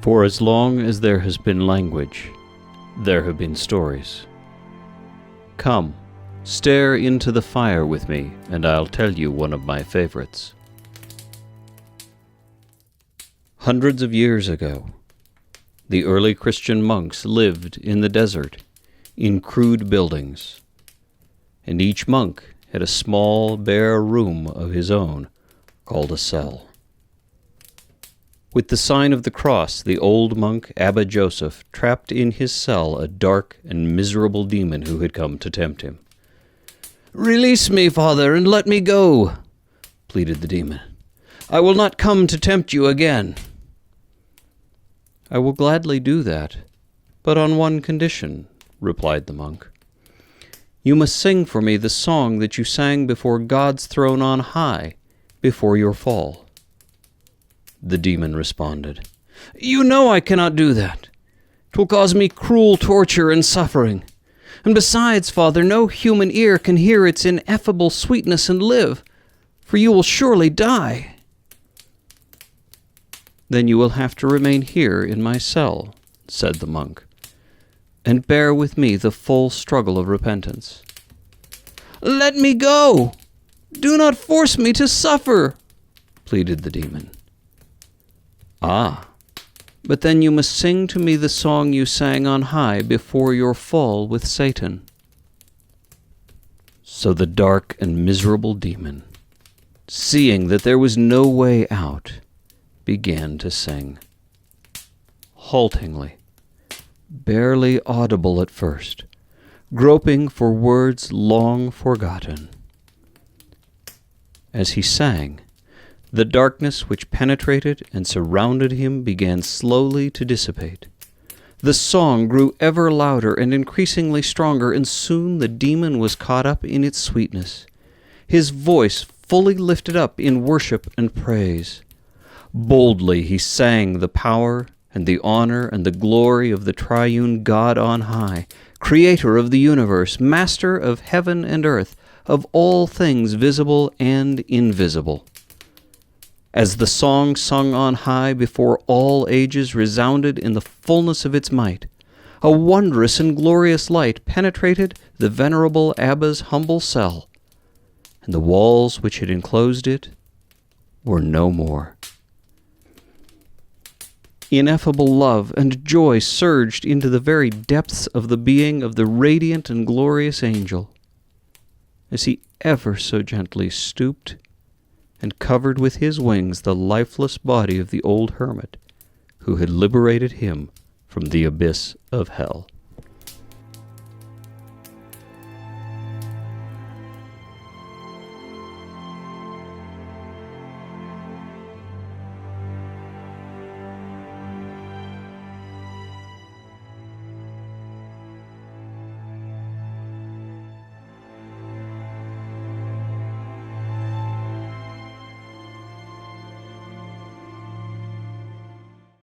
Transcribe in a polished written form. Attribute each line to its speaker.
Speaker 1: For as long as there has been language, there have been stories. Come, stare into the fire with me, and I'll tell you one of my favorites. Hundreds of years ago, the early Christian monks lived in the desert, in crude buildings, and each monk had a small, bare room of his own, called a cell. With the sign of the cross, the old monk Abba Joseph trapped in his cell a dark and miserable demon who had come to tempt him. "Release me, Father, and let me go," pleaded the demon. "I will not come to tempt you again." "I will gladly do that, but on one condition," replied the monk. "You must sing for me the song that you sang before God's throne on high, before your fall." The demon responded, "You know I cannot do that. It will cause me cruel torture and suffering. And besides, Father, no human ear can hear its ineffable sweetness and live, for you will surely die." "Then you will have to remain here in my cell," said the monk, "and bear with me the full struggle of repentance." "Let me go! Do not force me to suffer!" pleaded the demon. "Ah, but then you must sing to me the song you sang on high before your fall with Satan." So the dark and miserable demon, seeing that there was no way out, began to sing. Haltingly, barely audible at first, groping for words long forgotten. As he sang, the darkness which penetrated and surrounded him began slowly to dissipate. The song grew ever louder and increasingly stronger, and soon the demon was caught up in its sweetness, his voice fully lifted up in worship and praise. Boldly he sang the power and the honor and the glory of the triune God on high, creator of the universe, master of heaven and earth, of all things visible and invisible. As the song sung on high before all ages resounded in the fullness of its might, a wondrous and glorious light penetrated the venerable Abba's humble cell, and the walls which had enclosed it were no more. Ineffable love and joy surged into the very depths of the being of the radiant and glorious angel, as he ever so gently stooped and covered with his wings the lifeless body of the old hermit who had liberated him from the abyss of hell.